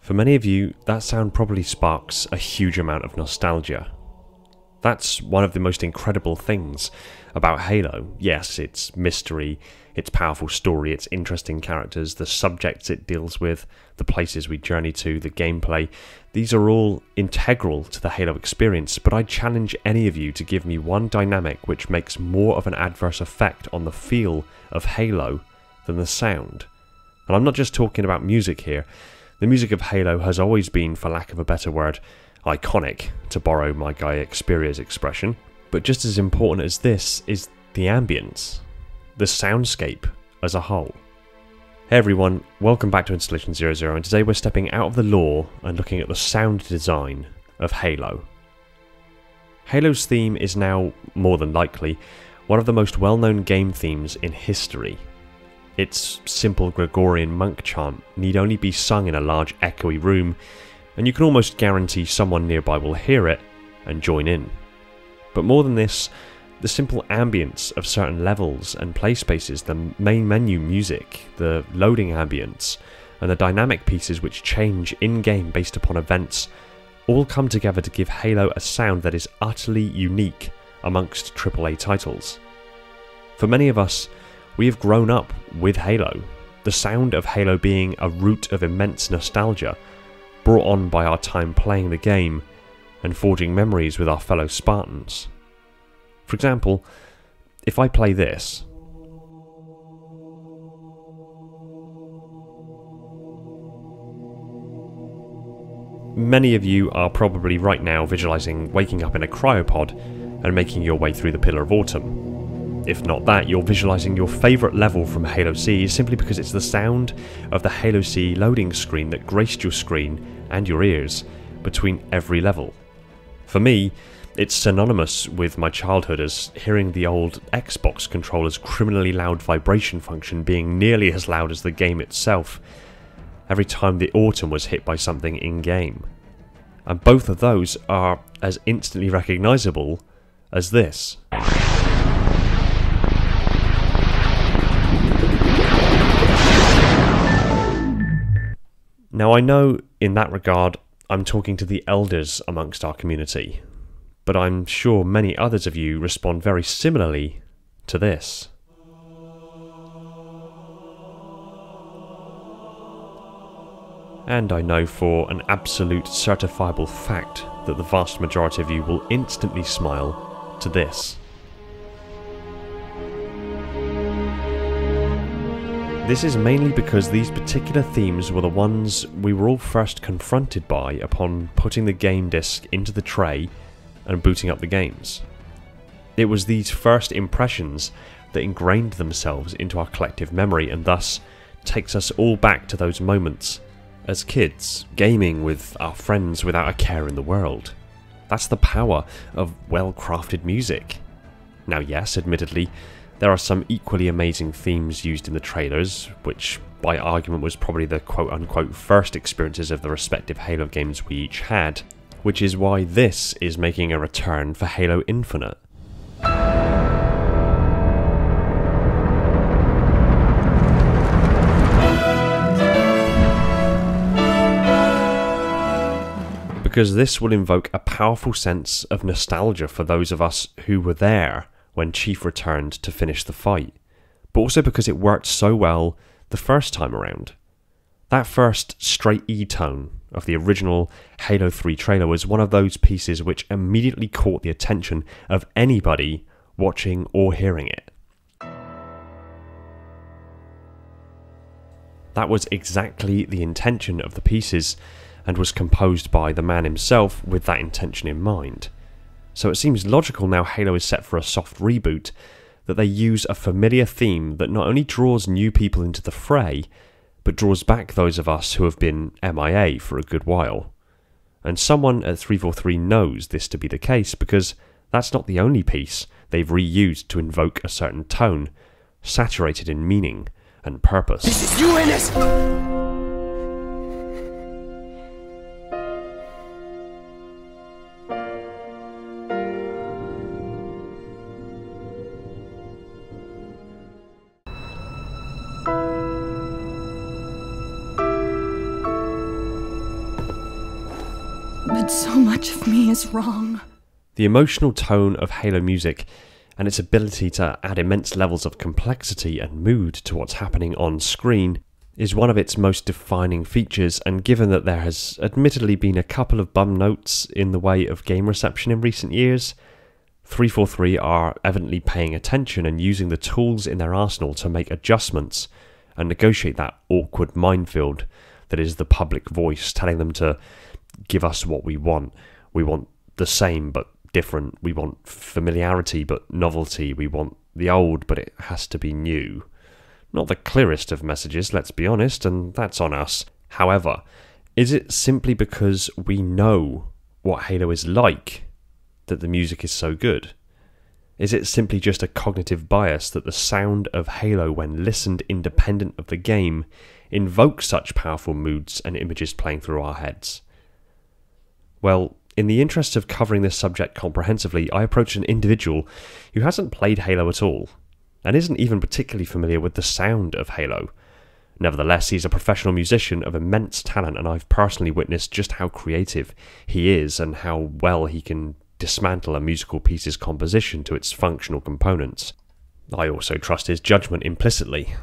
For many of you, that sound probably sparks a huge amount of nostalgia. That's one of the most incredible things about Halo. Yes, its mystery, its powerful story, its interesting characters, the subjects it deals with, the places we journey to, the gameplay. These are all integral to the Halo experience, but I challenge any of you to give me one dynamic which makes more of an adverse effect on the feel of Halo than the sound. And I'm not just talking about music here. The music of Halo has always been, for lack of a better word, iconic, to borrow my guy Xperia's expression. But just as important as this is the ambience, the soundscape as a whole. Hey everyone, welcome back to Installation 00, and today we're stepping out of the lore and looking at the sound design of Halo. Halo's theme is now, more than likely, one of the most well-known game themes in history. Its simple Gregorian monk chant need only be sung in a large echoey room, and you can almost guarantee someone nearby will hear it and join in. But more than this, the simple ambience of certain levels and play spaces, the main menu music, the loading ambience, and the dynamic pieces which change in-game based upon events, all come together to give Halo a sound that is utterly unique amongst AAA titles. For many of us, we have grown up with Halo, the sound of Halo being a root of immense nostalgia, brought on by our time playing the game and forging memories with our fellow Spartans. For example, if I play this, many of you are probably right now visualizing waking up in a cryopod and making your way through the Pillar of Autumn. If not that, you're visualizing your favourite level from Halo C simply because it's the sound of the Halo C loading screen that graced your screen and your ears between every level. For me, it's synonymous with my childhood as hearing the old Xbox controller's criminally loud vibration function being nearly as loud as the game itself every time the Autumn was hit by something in-game. And both of those are as instantly recognisable as this. Now I know, in that regard, I'm talking to the elders amongst our community, but I'm sure many others of you respond very similarly to this. And I know for an absolute certifiable fact that the vast majority of you will instantly smile to this. This is mainly because these particular themes were the ones we were all first confronted by upon putting the game disc into the tray and booting up the games. It was these first impressions that ingrained themselves into our collective memory and thus takes us all back to those moments as kids, gaming with our friends without a care in the world. That's the power of well-crafted music. Now yes, admittedly, there are some equally amazing themes used in the trailers, which by argument was probably the quote-unquote first experiences of the respective Halo games we each had, which is why this is making a return for Halo Infinite. Because this will invoke a powerful sense of nostalgia for those of us who were there when Chief returned to finish the fight, but also because it worked so well the first time around. That first straight E tone of the original Halo 3 trailer was one of those pieces which immediately caught the attention of anybody watching or hearing it. That was exactly the intention of the pieces and was composed by the man himself with that intention in mind. So it seems logical now Halo is set for a soft reboot that they use a familiar theme that not only draws new people into the fray, but draws back those of us who have been MIA for a good while. And someone at 343 knows this to be the case because that's not the only piece they've reused to invoke a certain tone, saturated in meaning and purpose. This is UNS! but so much of me is wrong. The emotional tone of Halo music and its ability to add immense levels of complexity and mood to what's happening on screen is one of its most defining features, and given that there has admittedly been a couple of bum notes in the way of game reception in recent years, 343 are evidently paying attention and using the tools in their arsenal to make adjustments and negotiate that awkward minefield that is the public voice, telling them to give us what we want. We want the same but different. We want familiarity but novelty. We want the old but it has to be new. Not the clearest of messages, let's be honest, and that's on us. However, is it simply because we know what Halo is like that the music is so good? Is it simply just a cognitive bias that the sound of Halo, when listened independent of the game, invokes such powerful moods and images playing through our heads? Well, in the interest of covering this subject comprehensively, I approached an individual who hasn't played Halo at all, and isn't even particularly familiar with the sound of Halo. Nevertheless, he's a professional musician of immense talent, and I've personally witnessed just how creative he is and how well he can dismantle a musical piece's composition to its functional components. I also trust his judgment implicitly.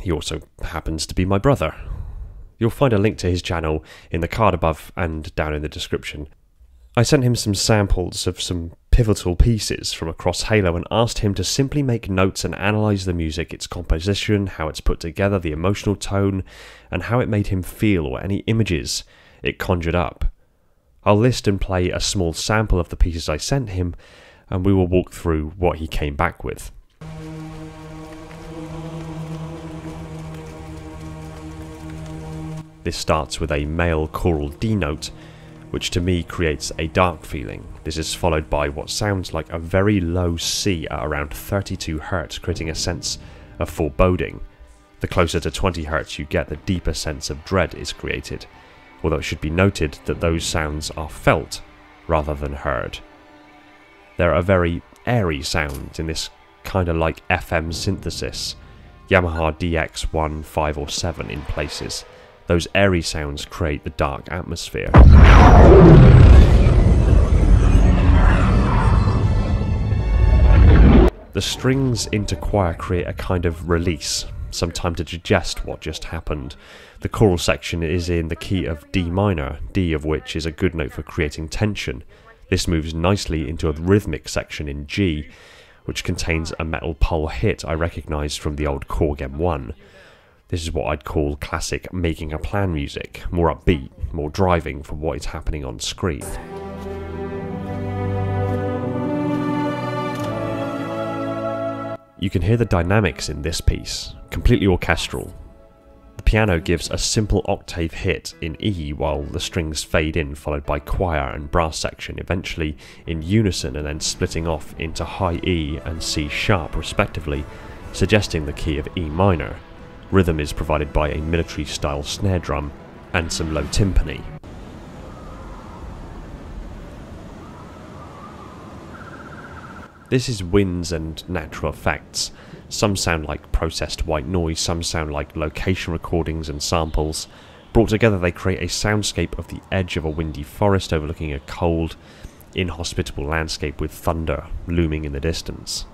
He also happens to be my brother. You'll find a link to his channel in the card above and down in the description. I sent him some samples of some pivotal pieces from across Halo and asked him to simply make notes and analyse the music, its composition, how it's put together, the emotional tone, and how it made him feel or any images it conjured up. I'll list and play a small sample of the pieces I sent him, and we will walk through what he came back with. This starts with a male choral D note, which to me creates a dark feeling. This is followed by what sounds like a very low C at around 32 Hz, creating a sense of foreboding. The closer to 20 Hz you get, the deeper sense of dread is created, although it should be noted that those sounds are felt rather than heard. There are very airy sounds in this kind of like FM synthesis, Yamaha DX1, 5 or 7 in places. Those airy sounds create the dark atmosphere. The strings interquire create a kind of release, some time to digest what just happened. The choral section is in the key of D minor, D of which is a good note for creating tension. This moves nicely into a rhythmic section in G, which contains a metal pole hit I recognised from the old Korg M1. This is what I'd call classic making a plan music, more upbeat, more driving for what is happening on screen. You can hear the dynamics in this piece, completely orchestral. The piano gives a simple octave hit in E while the strings fade in, followed by choir and brass section, eventually in unison and then splitting off into high E and C sharp respectively, suggesting the key of E minor. Rhythm is provided by a military-style snare drum and some low timpani. This is winds and natural effects. Some sound like processed white noise, some sound like location recordings and samples. Brought together they create a soundscape of the edge of a windy forest overlooking a cold, inhospitable landscape with thunder looming in the distance.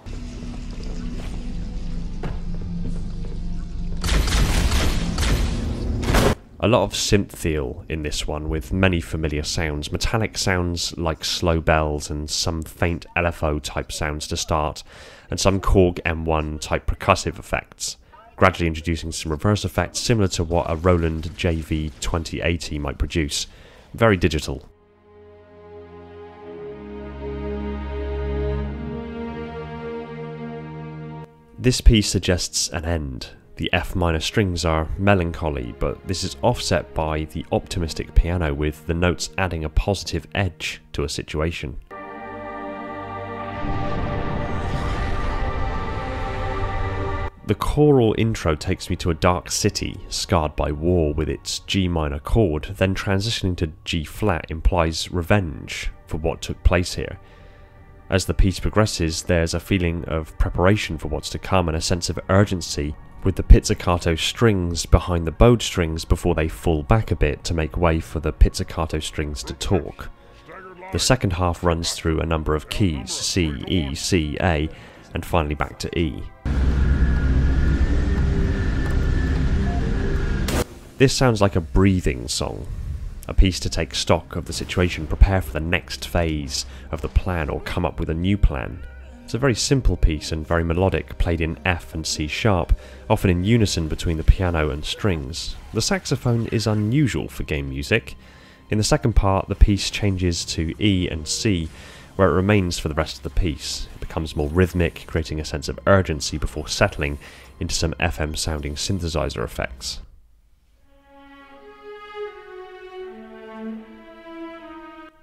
A lot of synth-feel in this one, with many familiar sounds, metallic sounds like slow bells and some faint LFO type sounds to start, and some Korg M1 type percussive effects, gradually introducing some reverse effects similar to what a Roland JV 2080 might produce. Very digital. This piece suggests an end. The F minor strings are melancholy, but this is offset by the optimistic piano, with the notes adding a positive edge to a situation. The choral intro takes me to a dark city, scarred by war, with its G minor chord, then transitioning to G flat implies revenge for what took place here. As the piece progresses, there's a feeling of preparation for what's to come and a sense of urgency with the pizzicato strings behind the bowed strings before they fall back a bit to make way for the pizzicato strings to talk. The second half runs through a number of keys, C, E, C, A, and finally back to E. This sounds like a breathing song, a piece to take stock of the situation, prepare for the next phase of the plan or come up with a new plan. It's a very simple piece and very melodic, played in F and C sharp, often in unison between the piano and strings. The saxophone is unusual for game music. In the second part, the piece changes to E and C, where it remains for the rest of the piece. It becomes more rhythmic, creating a sense of urgency before settling into some FM-sounding synthesizer effects.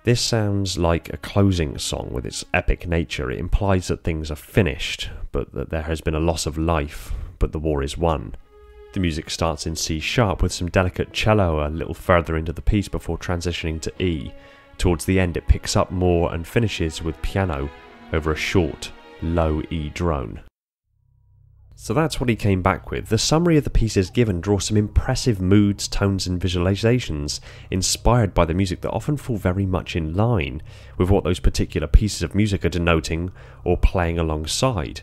This sounds like a closing song with its epic nature. It implies that things are finished, but that there has been a loss of life, but the war is won. The music starts in C sharp with some delicate cello a little further into the piece before transitioning to E. Towards the end it picks up more and finishes with piano over a short, low E drone. So that's what he came back with. The summary of the pieces given draws some impressive moods, tones and visualizations inspired by the music that often fall very much in line with what those particular pieces of music are denoting or playing alongside.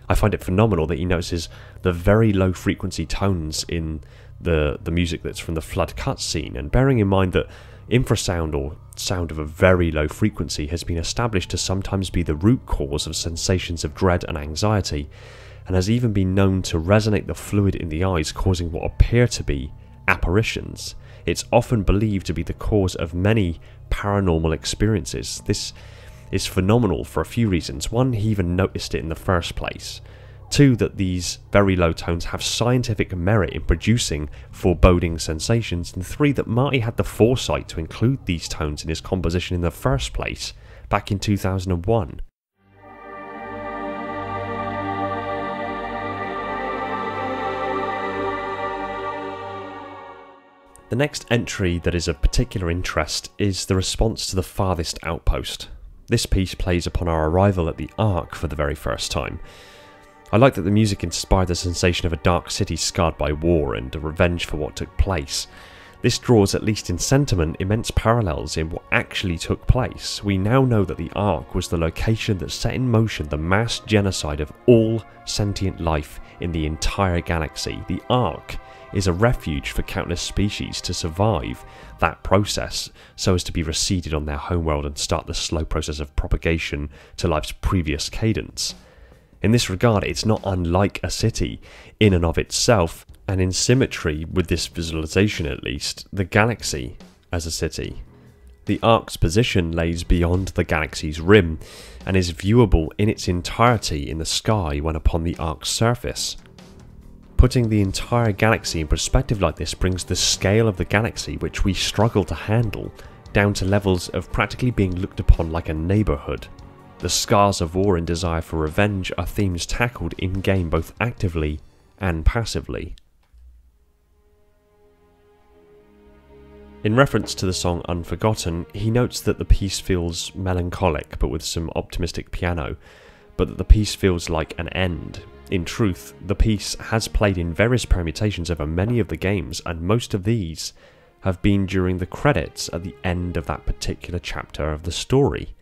I find it phenomenal that he notices the very low frequency tones in the music that's from the flood cutscene, and bearing in mind that infrasound or sound of a very low frequency has been established to sometimes be the root cause of sensations of dread and anxiety, and has even been known to resonate the fluid in the eyes, causing what appear to be apparitions. It's often believed to be the cause of many paranormal experiences. This is phenomenal for a few reasons. One, he even noticed it in the first place. Two, that these very low tones have scientific merit in producing foreboding sensations. And three, that Marty had the foresight to include these tones in his composition in the first place, back in 2001. The next entry that is of particular interest is the response to the Farthest Outpost. This piece plays upon our arrival at the Ark for the very first time. I like that the music inspired the sensation of a dark city scarred by war and a revenge for what took place. This draws, at least in sentiment, immense parallels in what actually took place. We now know that the Ark was the location that set in motion the mass genocide of all sentient life in the entire galaxy. The Ark is a refuge for countless species to survive that process so as to be reseeded on their homeworld and start the slow process of propagation to life's previous cadence. In this regard, it's not unlike a city in and of itself, and in symmetry with this visualization at least, the galaxy as a city. The Ark's position lays beyond the galaxy's rim and is viewable in its entirety in the sky when upon the Ark's surface. Putting the entire galaxy in perspective like this brings the scale of the galaxy, which we struggle to handle, down to levels of practically being looked upon like a neighbourhood. The scars of war and desire for revenge are themes tackled in-game both actively and passively. In reference to the song Unforgotten, he notes that the piece feels melancholic but with some optimistic piano, but that the piece feels like an end. In truth, the piece has played in various permutations over many of the games, and most of these have been during the credits at the end of that particular chapter of the story.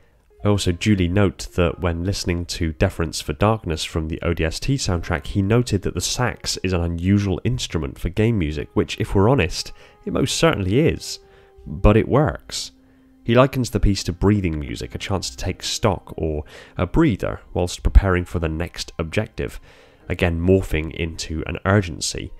I also duly note that when listening to Deference for Darkness from the ODST soundtrack, he noted that the sax is an unusual instrument for game music, which, if we're honest, it most certainly is, but it works. He likens the piece to breathing music, a chance to take stock, or a breather, whilst preparing for the next objective, again morphing into an urgency.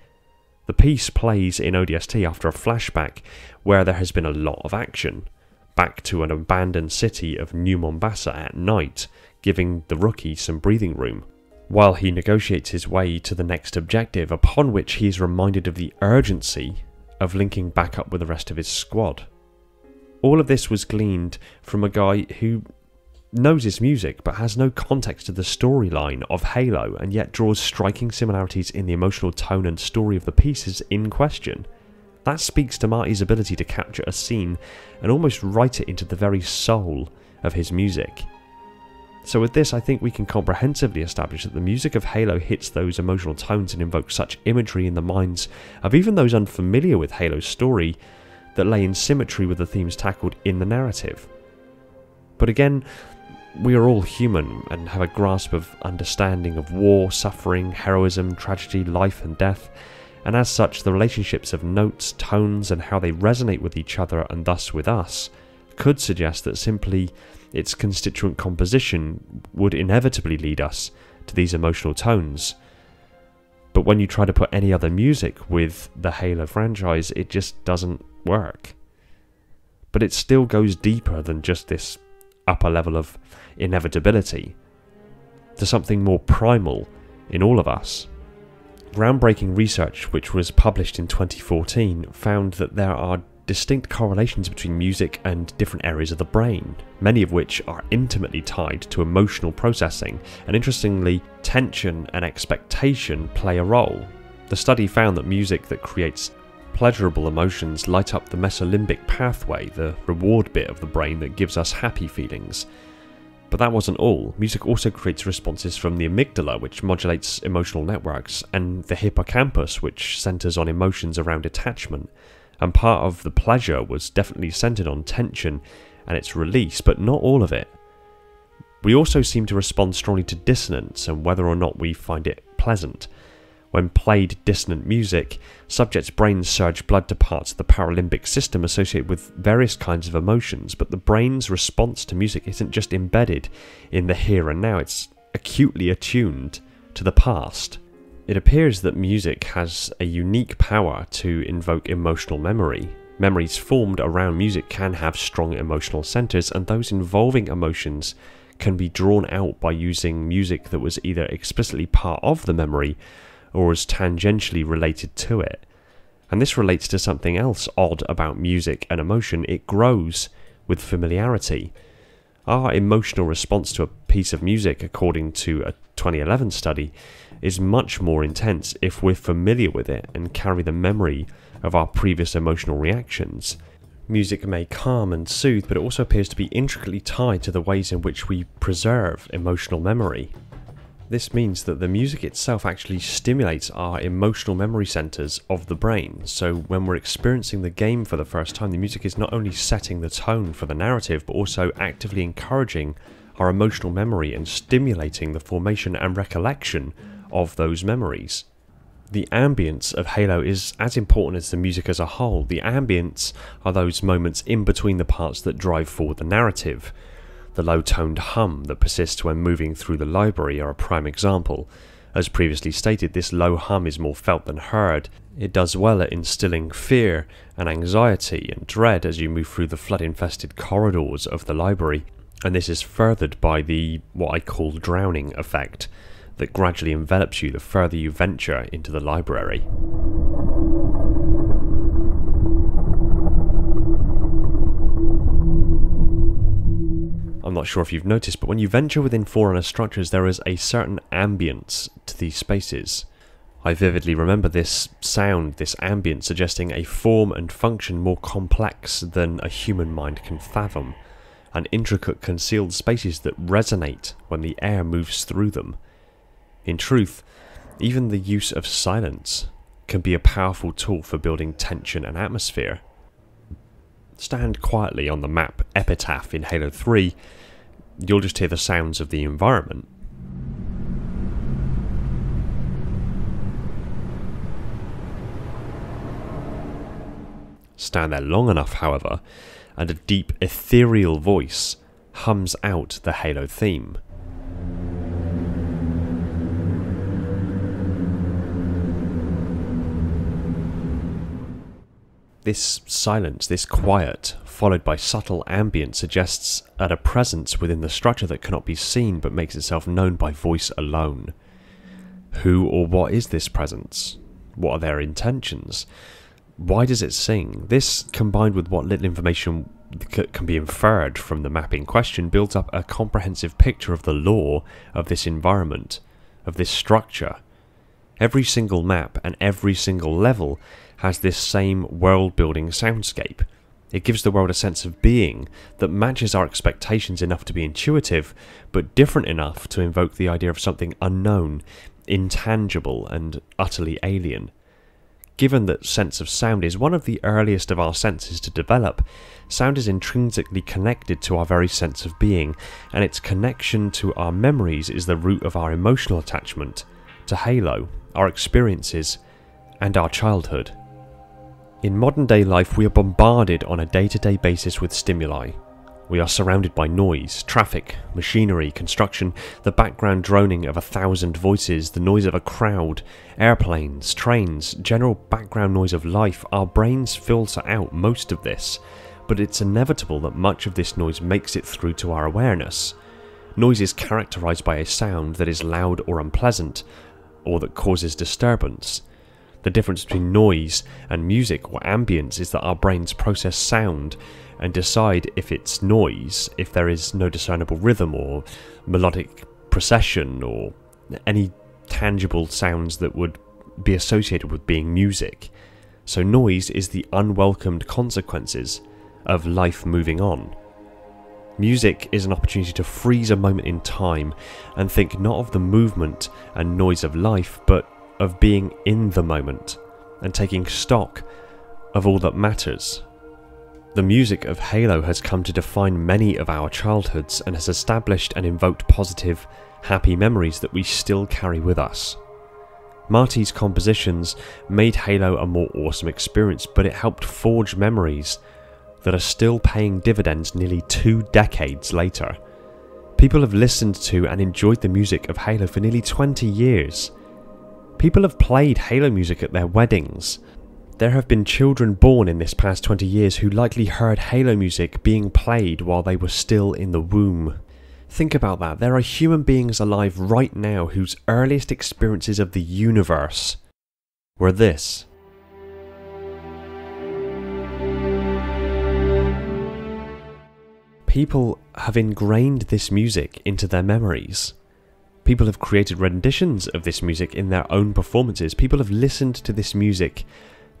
The piece plays in ODST after a flashback where there has been a lot of action, back to an abandoned city of New Mombasa at night, giving the rookie some breathing room, while he negotiates his way to the next objective, upon which he is reminded of the urgency of linking back up with the rest of his squad. All of this was gleaned from a guy who knows his music but has no context to the storyline of Halo, and yet draws striking similarities in the emotional tone and story of the pieces in question. That speaks to Marty's ability to capture a scene and almost write it into the very soul of his music. So with this, I think we can comprehensively establish that the music of Halo hits those emotional tones and invokes such imagery in the minds of even those unfamiliar with Halo's story that lay in symmetry with the themes tackled in the narrative. But again, we are all human and have a grasp of understanding of war, suffering, heroism, tragedy, life and death, and as such the relationships of notes, tones and how they resonate with each other and thus with us could suggest that simply its constituent composition would inevitably lead us to these emotional tones. But when you try to put any other music with the Halo franchise, it just doesn't work. But it still goes deeper than just this upper level of inevitability to something more primal in all of us. Groundbreaking research, which was published in 2014, found that there are distinct correlations between music and different areas of the brain, many of which are intimately tied to emotional processing, and interestingly, tension and expectation play a role. The study found that music that creates pleasurable emotions light up the mesolimbic pathway, the reward bit of the brain that gives us happy feelings. But that wasn't all. Music also creates responses from the amygdala, which modulates emotional networks, and the hippocampus, which centers on emotions around attachment. And part of the pleasure was definitely centered on tension and its release, but not all of it. We also seem to respond strongly to dissonance and whether or not we find it pleasant. When played dissonant music, subjects' brains surge blood to parts of the paralimbic system associated with various kinds of emotions, but the brain's response to music isn't just embedded in the here and now, it's acutely attuned to the past. It appears that music has a unique power to invoke emotional memory. Memories formed around music can have strong emotional centers, and those involving emotions can be drawn out by using music that was either explicitly part of the memory or was tangentially related to it. And this relates to something else odd about music and emotion. It grows with familiarity. Our emotional response to a piece of music, according to a 2011 study, is much more intense if we're familiar with it and carry the memory of our previous emotional reactions. Music may calm and soothe, but it also appears to be intricately tied to the ways in which we preserve emotional memory. This means that the music itself actually stimulates our emotional memory centers of the brain. So when we're experiencing the game for the first time, the music is not only setting the tone for the narrative, but also actively encouraging our emotional memory and stimulating the formation and recollection of those memories. The ambience of Halo is as important as the music as a whole. The ambience are those moments in between the parts that drive forward the narrative. The low-toned hum that persists when moving through the library are a prime example. As previously stated, this low hum is more felt than heard. It does well at instilling fear and anxiety and dread as you move through the flood-infested corridors of the library, and this is furthered by the what I call drowning effect that gradually envelops you the further you venture into the library. I'm not sure if you've noticed, but when you venture within Forerunner structures, there is a certain ambience to these spaces. I vividly remember this sound, this ambience, suggesting a form and function more complex than a human mind can fathom, and intricate concealed spaces that resonate when the air moves through them. In truth, even the use of silence can be a powerful tool for building tension and atmosphere. Stand quietly on the map Epitaph in Halo 3, you'll just hear the sounds of the environment. Stand there long enough, however, and a deep ethereal voice hums out the Halo theme. This silence, this quiet, followed by subtle ambience, suggests a presence within the structure that cannot be seen but makes itself known by voice alone. Who or what is this presence? What are their intentions? Why does it sing? This, combined with what little information can be inferred from the map in question, builds up a comprehensive picture of the lore of this environment, of this structure. Every single map and every single level has this same world-building soundscape. It gives the world a sense of being that matches our expectations enough to be intuitive, but different enough to invoke the idea of something unknown, intangible, and utterly alien. Given that sense of sound is one of the earliest of our senses to develop, sound is intrinsically connected to our very sense of being, and its connection to our memories is the root of our emotional attachment to Halo, our experiences, and our childhood. In modern day life, we are bombarded on a day-to-day basis with stimuli. We are surrounded by noise, traffic, machinery, construction, the background droning of 1,000 voices, the noise of a crowd, airplanes, trains, general background noise of life. Our brains filter out most of this, but it's inevitable that much of this noise makes it through to our awareness. Noise is characterized by a sound that is loud or unpleasant, or that causes disturbance. The difference between noise and music or ambience is that our brains process sound and decide if it's noise, if there is no discernible rhythm or melodic procession or any tangible sounds that would be associated with being music. So noise is the unwelcomed consequences of life moving on. Music is an opportunity to freeze a moment in time and think not of the movement and noise of life, but of being in the moment and taking stock of all that matters. The music of Halo has come to define many of our childhoods and has established and invoked positive, happy memories that we still carry with us. Marty's compositions made Halo a more awesome experience, but it helped forge memories that are still paying dividends nearly 2 decades later. People have listened to and enjoyed the music of Halo for nearly 20 years. People have played Halo music at their weddings. There have been children born in this past 20 years who likely heard Halo music being played while they were still in the womb. Think about that. There are human beings alive right now whose earliest experiences of the universe were this. People have ingrained this music into their memories. People have created renditions of this music in their own performances. People have listened to this music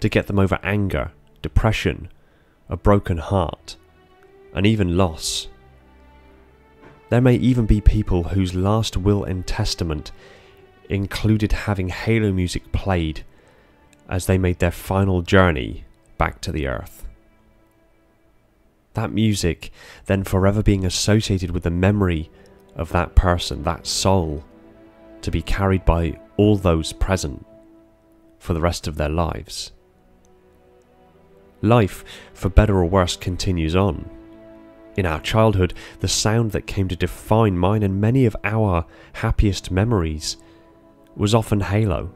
to get them over anger, depression, a broken heart, and even loss. There may even be people whose last will and testament included having Halo music played as they made their final journey back to the earth. That music then forever being associated with the memory of that person, that soul, to be carried by all those present for the rest of their lives. Life, for better or worse, continues on. In our childhood, the sound that came to define mine and many of our happiest memories was often Halo.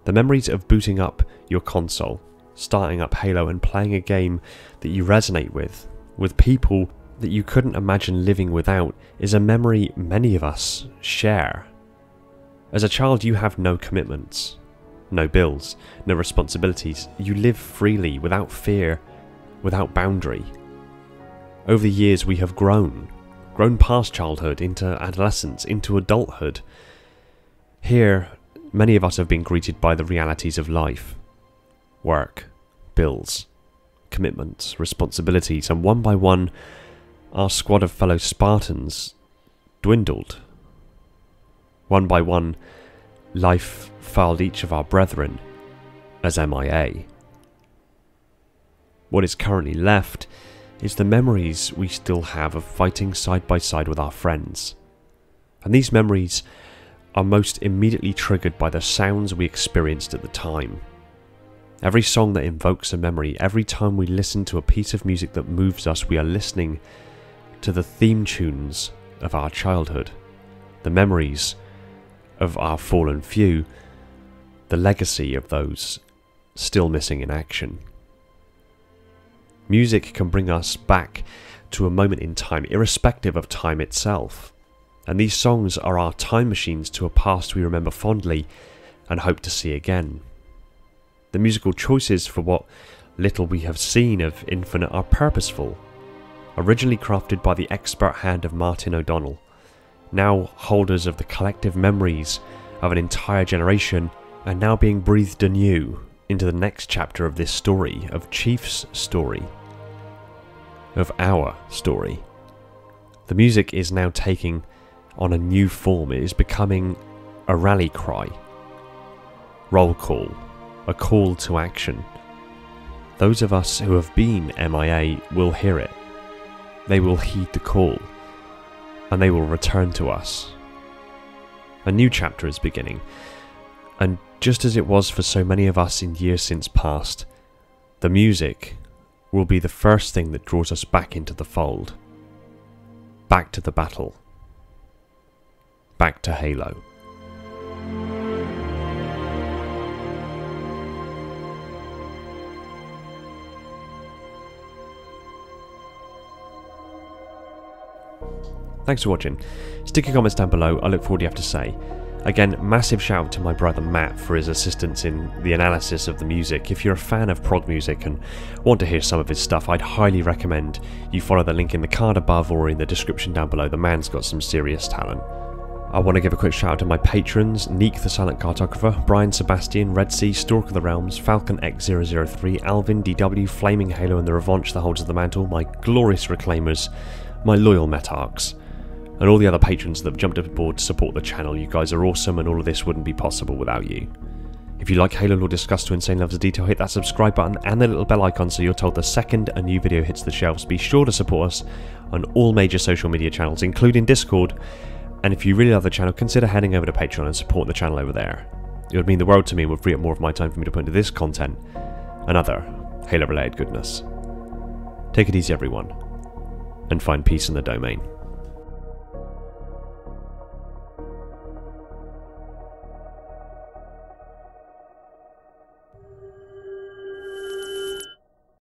The memories of booting up your console, starting up Halo and playing a game that you resonate with people that you couldn't imagine living without, is a memory many of us share. As a child, you have no commitments, no bills, no responsibilities. You live freely, without fear, without boundary. Over the years, we have grown past childhood into adolescence, into adulthood. Here, many of us have been greeted by the realities of life. Work, bills, commitments, responsibilities, and one by one, our squad of fellow Spartans dwindled. One by one, life filed each of our brethren as MIA. What is currently left is the memories we still have of fighting side by side with our friends. And these memories are most immediately triggered by the sounds we experienced at the time. Every song that invokes a memory, every time we listen to a piece of music that moves us, we are listening to the theme tunes of our childhood, the memories of our fallen few, the legacy of those still missing in action. Music can bring us back to a moment in time, irrespective of time itself. And these songs are our time machines to a past we remember fondly and hope to see again. The musical choices for what little we have seen of Infinite are purposeful, originally crafted by the expert hand of Martin O'Donnell, now holders of the collective memories of an entire generation, and now being breathed anew into the next chapter of this story, of Chief's story, of our story. The music is now taking on a new form. It is becoming a rally cry, roll call, a call to action. Those of us who have been MIA will hear it. They will heed the call, and they will return to us. A new chapter is beginning, and just as it was for so many of us in years since past, the music will be the first thing that draws us back into the fold, back to the battle, back to Halo. Thanks for watching. Stick your comments down below, I look forward to what you have to say. Again, massive shout out to my brother Matt for his assistance in the analysis of the music. If you're a fan of prog music and want to hear some of his stuff, I'd highly recommend you follow the link in the card above or in the description down below. The man's got some serious talent. I want to give a quick shout out to my patrons: Neek the Silent Cartographer, Brian Sebastian, Red Sea, Stork of the Realms, Falcon X003, Alvin, DW, Flaming Halo and the Revanche that holds the mantle, my glorious Reclaimers, my loyal Metarchs, and all the other patrons that have jumped aboard to support the channel. You guys are awesome, and all of this wouldn't be possible without you. If you like Halo lore discussed to insane levels of detail, hit that subscribe button and the little bell icon so you're told the second a new video hits the shelves. Be sure to support us on all major social media channels, including Discord, and if you really love the channel, consider heading over to Patreon and supporting the channel over there. It would mean the world to me and would free up more of my time for me to put into this content and other Halo related goodness. Take it easy everyone, and find peace in the domain.